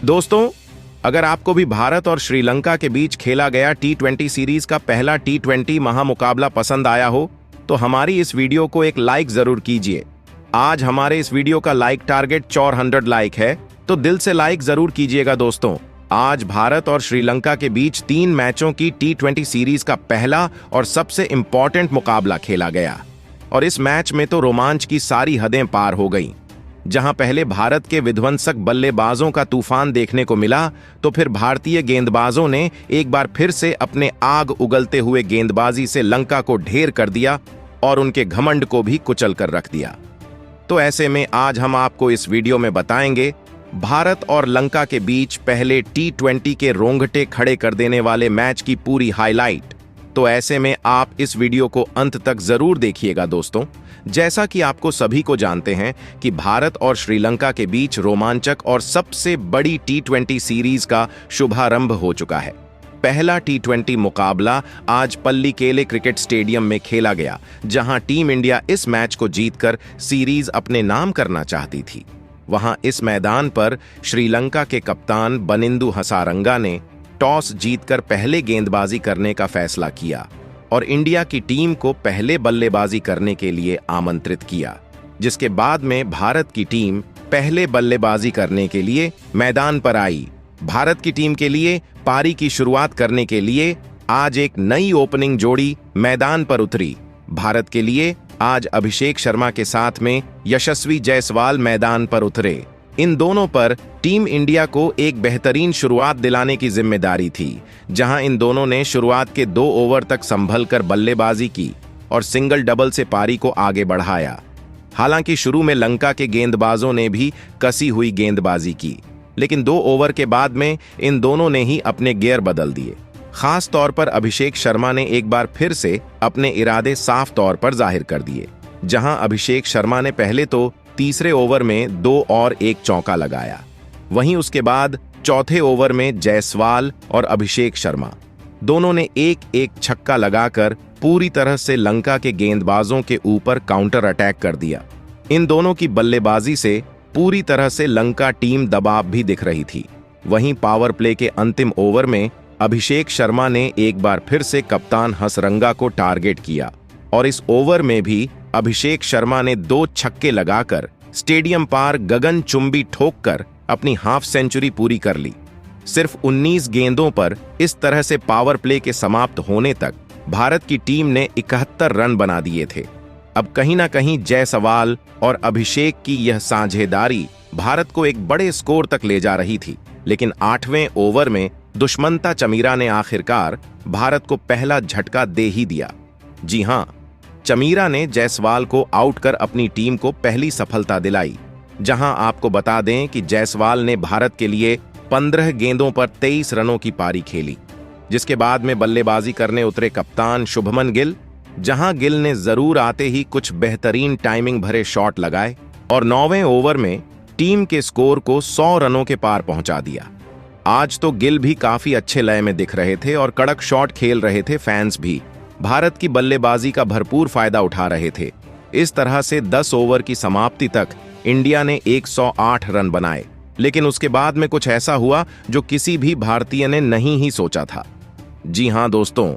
दोस्तों, अगर आपको भी भारत और श्रीलंका के बीच खेला गया T20 सीरीज का पहला T20 महामुकाबला पसंद आया हो तो हमारी इस वीडियो को एक लाइक जरूर कीजिए। आज हमारे इस वीडियो का लाइक टारगेट 400 लाइक है, तो दिल से लाइक जरूर कीजिएगा। दोस्तों, आज भारत और श्रीलंका के बीच 3 मैचों की T20 सीरीज का पहला और सबसे इंपॉर्टेंट मुकाबला खेला गया और इस मैच में तो रोमांच की सारी हदें पार हो गईं। जहां पहले भारत के विध्वंसक बल्लेबाजों का तूफान देखने को मिला, तो फिर भारतीय गेंदबाजों ने एक बार फिर से अपने आग उगलते हुए गेंदबाजी से लंका को ढेर कर दिया और उनके घमंड को भी कुचल कर रख दिया। तो ऐसे में आज हम आपको इस वीडियो में बताएंगे भारत और लंका के बीच पहले T20 के रोंगटे खड़े कर देने वाले मैच की पूरी हाईलाइट। तो ऐसे में आप इस वीडियो को अंत तक जरूर देखिएगा। दोस्तों, जैसा कि आपको सभी को जानते हैं कि भारत और श्रीलंका के बीच रोमांचक और सबसे बड़ी T20 सीरीज का शुभारंभ हो चुका है। पहला T20 मुकाबला आज पल्लीकेले क्रिकेट स्टेडियम में खेला गया, जहां टीम इंडिया इस मैच को जीतकर सीरीज अपने नाम करना चाहती थी। वहां इस मैदान पर श्रीलंका के कप्तान बनिंदु हसारंगा ने टॉस जीतकर पहले गेंदबाजी करने का फैसला किया और इंडिया की टीम को पहले बल्लेबाजी करने के लिए आमंत्रित किया, जिसके बाद में भारत की टीम पहले बल्लेबाजी करने के लिए मैदान पर आई। भारत की टीम के लिए पारी की शुरुआत करने के लिए आज एक नई ओपनिंग जोड़ी मैदान पर उतरी। भारत के लिए आज अभिषेक शर्मा के साथ में यशस्वी जायसवाल मैदान पर उतरे। इन दोनों पर टीम इंडिया को एक बेहतरीन शुरुआत दिलाने की जिम्मेदारी थी, जहां इन दोनों ने शुरुआत के 2 ओवर तक संभलकर बल्लेबाजी की और सिंगल डबल से पारी को आगे बढ़ाया। हालांकि शुरू में लंका के गेंदबाजों ने भी कसी हुई गेंदबाजी की, लेकिन 2 ओवर के बाद में इन दोनों ने ही अपने गियर बदल दिए। खास तौर पर अभिषेक शर्मा ने एक बार फिर से अपने इरादे साफ तौर पर जाहिर कर दिए, जहां अभिषेक शर्मा ने पहले तो तीसरे ओवर में 2 और 1 चौका लगाया। वहीं उसके बाद चौथे ओवर में जायसवाल और अभिषेक शर्मा दोनों ने 1-1 छक्का लगाकर पूरी तरह से लंका के गेंदबाजों के ऊपर काउंटर अटैक कर दिया। इन दोनों की बल्लेबाजी से पूरी तरह से लंका टीम दबाव भी दिख रही थी। वहीं पावर प्ले के अंतिम ओवर में अभिषेक शर्मा ने एक बार फिर से कप्तान हसरंगा को टारगेट किया और इस ओवर में भी अभिषेक शर्मा ने 2 छक्के लगाकर स्टेडियम पार गगनचुंबी ठोककर अपनी हाफ सेंचुरी पूरी कर ली। सिर्फ 19 गेंदों पर इस तरह से पावर प्ले के समाप्त होने तक भारत की टीम ने 71 रन बना दिए थे। अब कहीं ना कहीं जायसवाल और अभिषेक की यह साझेदारी भारत को एक बड़े स्कोर तक ले जा रही थी, लेकिन 8वें ओवर में दुष्मंता चमीरा ने आखिरकार भारत को पहला झटका दे ही दिया। जी हां, चमीरा ने जायसवाल को आउट कर अपनी टीम को पहली सफलता दिलाई। जहां आपको बता दें कि जायसवाल ने भारत के लिए 15 गेंदों पर 23 रनों की पारी खेली, जिसके बाद में बल्लेबाजी करने उतरे कप्तान शुभमन गिल। जहां गिल ने जरूर आते ही कुछ बेहतरीन टाइमिंग भरे शॉट लगाए और 9वें ओवर में टीम के स्कोर को 100 रनों के पार पहुंचा दिया। आज तो गिल भी काफी अच्छे लय में दिख रहे थे और कड़क शॉट खेल रहे थे। फैंस भी भारत की बल्लेबाजी का भरपूर फायदा उठा रहे थे। इस तरह से 10 ओवर की समाप्ति तक इंडिया ने 108 रन बनाए, लेकिन उसके बाद में कुछ ऐसा हुआ जो किसी भी भारतीय ने नहीं ही सोचा था। जी हां दोस्तों,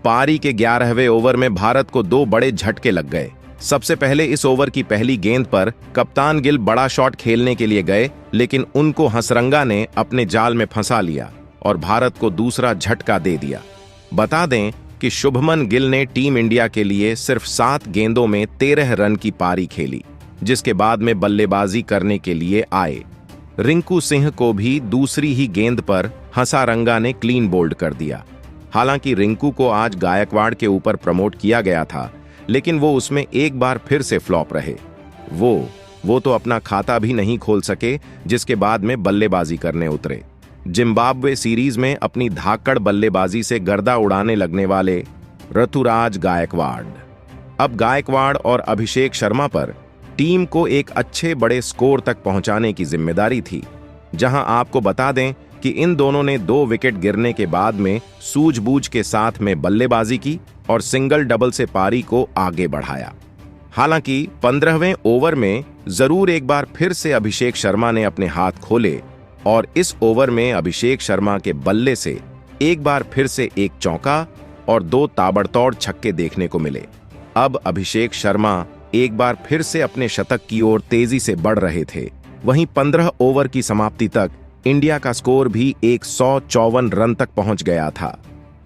पारी के 11वें ओवर में भारत को 2 बड़े झटके लग गए। सबसे पहले इस ओवर की पहली गेंद पर कप्तान गिल बड़ा शॉट खेलने के लिए गए, लेकिन उनको हसरंगा ने अपने जाल में फंसा लिया और भारत को दूसरा झटका दे दिया। बता दें कि शुभमन गिल ने टीम इंडिया के लिए सिर्फ 7 गेंदों में 13 रन की पारी खेली, जिसके बाद में बल्लेबाजी करने के लिए आए रिंकू सिंह को भी दूसरी ही गेंद पर हसारंगा ने क्लीन बोल्ड कर दिया। हालांकि रिंकू को आज गायकवाड़ के ऊपर प्रमोट किया गया था, लेकिन वो उसमें एक बार फिर से फ्लॉप रहे। वो तो अपना खाता भी नहीं खोल सके, जिसके बाद में बल्लेबाजी करने उतरे। जिम्बाब्वे सीरीज में अपनी धाकड़ बल्लेबाजी से गर्दा उड़ाने लगने वाले ऋतुराज गायकवाड़। अब गायकवाड़ और अभिषेक शर्मा पर टीम को एक अच्छे बड़े स्कोर तक पहुंचाने की जिम्मेदारी थी। जहां आपको बता दें कि इन दोनों ने 2 विकेट गिरने के बाद में सूझबूझ के साथ में बल्लेबाजी की और सिंगल डबल से पारी को आगे बढ़ाया। हालांकि 15वें ओवर में जरूर एक बार फिर से अभिषेक शर्मा ने अपने हाथ खोले और इस ओवर में अभिषेक शर्मा के बल्ले से एक बार फिर से एक चौका और 2 ताबड़तोड़ छक्के देखने को मिले। अब अभिषेक शर्मा एक बार फिर से अपने शतक की ओर तेजी से बढ़ रहे थे। वहीं 15 ओवर की समाप्ति तक इंडिया का स्कोर भी 154 रन तक पहुंच गया था,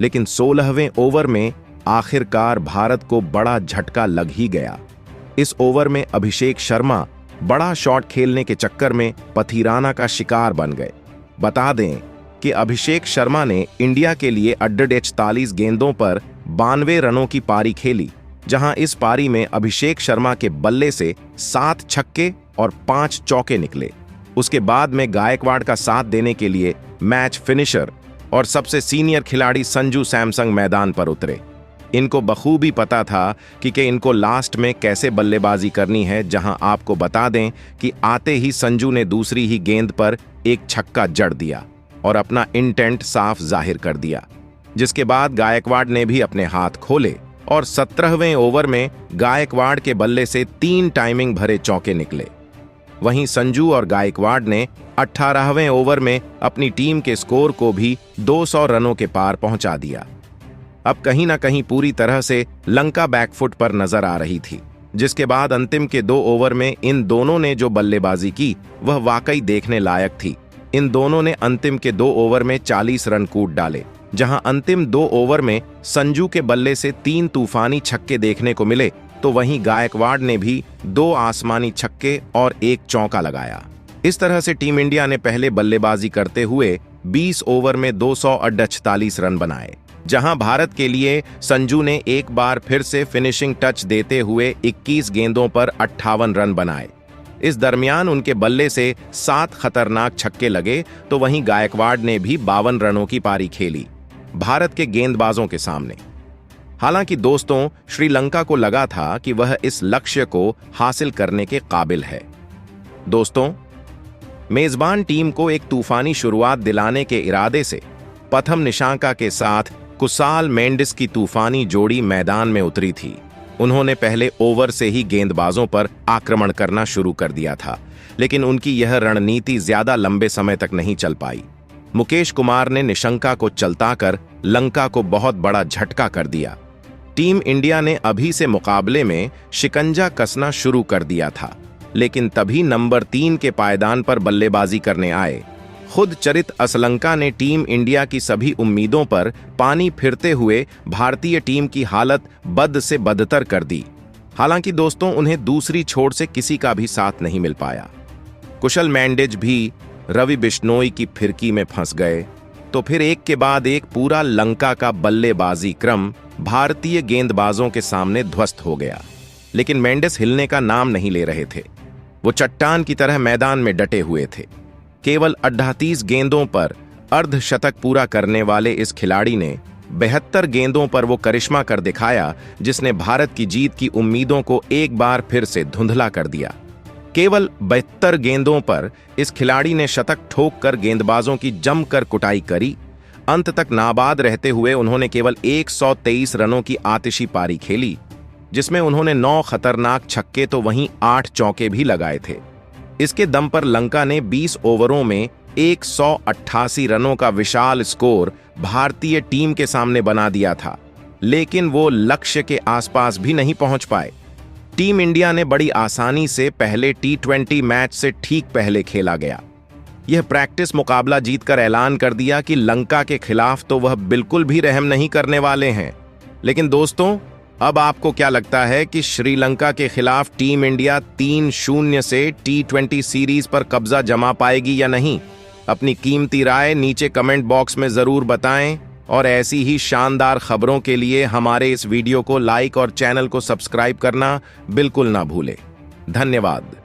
लेकिन 16वें ओवर में आखिरकार भारत को बड़ा झटका लग ही गया। इस ओवर में अभिषेक शर्मा बड़ा शॉट खेलने के चक्कर में पथीराना का शिकार बन गए। बता दें कि अभिषेक शर्मा ने इंडिया के लिए 48 गेंदों पर 92 रनों की पारी खेली, जहां इस पारी में अभिषेक शर्मा के बल्ले से 7 छक्के और 5 चौके निकले। उसके बाद में गायकवाड़ का साथ देने के लिए मैच फिनिशर और सबसे सीनियर खिलाड़ी संजू सैमसंग मैदान पर उतरे। इनको बखूबी पता था कि इनको लास्ट में कैसे बल्लेबाजी करनी है, जहां आपको बता दें कि आते ही संजू ने दूसरी ही गेंद पर एक छक्का जड़ दिया और अपना इंटेंट साफ जाहिर कर दिया, जिसके बाद गायकवाड़ ने भी अपने हाथ खोले और 17वें ओवर में गायकवाड़ के बल्ले से 3 टाइमिंग भरे चौके निकले। वहीं संजू और गायकवाड़ ने 18वें ओवर में अपनी टीम के स्कोर को भी 200 रनों के पार पहुंचा दिया। अब कहीं ना कहीं पूरी तरह से लंका बैकफुट पर नजर आ रही थी, जिसके बाद अंतिम के 2 ओवर में इन दोनों ने जो बल्लेबाजी की वह वाकई देखने लायक थी। इन दोनों ने अंतिम के 2 ओवर में 40 रन कूट डाले, जहां अंतिम 2 ओवर में संजू के बल्ले से 3 तूफानी छक्के देखने को मिले, तो वहीं गायकवाड़ ने भी 2 आसमानी छक्के और 1 चौका लगाया। इस तरह से टीम इंडिया ने पहले बल्लेबाजी करते हुए 20 ओवर में 248 रन बनाए, जहां भारत के लिए संजू ने एक बार फिर से फिनिशिंग टच देते हुए 21 गेंदों पर 58 रन बनाए। इस दरमियान उनके बल्ले से 7 खतरनाक छक्के लगे, तो वहीं गायकवाड़ ने भी 52 रनों की पारी खेली भारत के गेंदबाजों के सामने। हालांकि दोस्तों, श्रीलंका को लगा था कि वह इस लक्ष्य को हासिल करने के काबिल है। दोस्तों, मेजबान टीम को एक तूफानी शुरुआत दिलाने के इरादे से प्रथम निशांका के साथ कुसाल मेंडिस की तूफानी जोड़ी मैदान में उतरी थी। उन्होंने पहले ओवर से ही गेंदबाजों पर आक्रमण करना शुरू कर दिया था, लेकिन उनकी यह रणनीति ज्यादा लंबे समय तक नहीं चल पाई। मुकेश कुमार ने निशंका को चलताकर लंका को बहुत बड़ा झटका कर दिया। टीम इंडिया ने अभी से मुकाबले में शिकंजा कसना शुरू कर दिया था, लेकिन तभी नंबर 3 के पायदान पर बल्लेबाजी करने आए खुद चरित असलंका ने टीम इंडिया की सभी उम्मीदों पर पानी फिरते हुए भारतीय टीम की हालत बद से बदतर कर दी। हालांकि दोस्तों, उन्हें दूसरी छोर से किसी का भी साथ नहीं मिल पाया। कुशल मेंडिस भी रवि बिश्नोई की फिरकी में फंस गए, तो फिर एक के बाद एक पूरा लंका का बल्लेबाजी क्रम भारतीय गेंदबाजों के सामने ध्वस्त हो गया। लेकिन मेंडिस हिलने का नाम नहीं ले रहे थे। वो चट्टान की तरह मैदान में डटे हुए थे। केवल 38 गेंदों पर अर्धशतक पूरा करने वाले इस खिलाड़ी ने 72 गेंदों पर वो करिश्मा कर दिखाया, जिसने भारत की जीत की उम्मीदों को एक बार फिर से धुंधला कर दिया। केवल 72 गेंदों पर इस खिलाड़ी ने शतक ठोक कर गेंदबाजों की जमकर कुटाई करी। अंत तक नाबाद रहते हुए उन्होंने केवल 123 रनों की आतिशी पारी खेली, जिसमें उन्होंने 9 खतरनाक छक्के तो वहीं 8 चौके भी लगाए थे। इसके दम पर लंका ने 20 ओवरों में 188 रनों का विशाल स्कोर भारतीय टीम के सामने बना दिया था, लेकिन वो लक्ष्य के आसपास भी नहीं पहुंच पाए। टीम इंडिया ने बड़ी आसानी से पहले T20 मैच से ठीक पहले खेला गया। यह प्रैक्टिस मुकाबला जीतकर ऐलान कर दिया कि लंका के खिलाफ तो वह बिल्कुल भी रहम नहीं करने वाले हैं। लेकिन दोस्तों, अब आपको क्या लगता है कि श्रीलंका के खिलाफ टीम इंडिया 3-0 से T20 सीरीज पर कब्जा जमा पाएगी या नहीं? अपनी कीमती राय नीचे कमेंट बॉक्स में जरूर बताएं और ऐसी ही शानदार खबरों के लिए हमारे इस वीडियो को लाइक और चैनल को सब्सक्राइब करना बिल्कुल ना भूलें। धन्यवाद।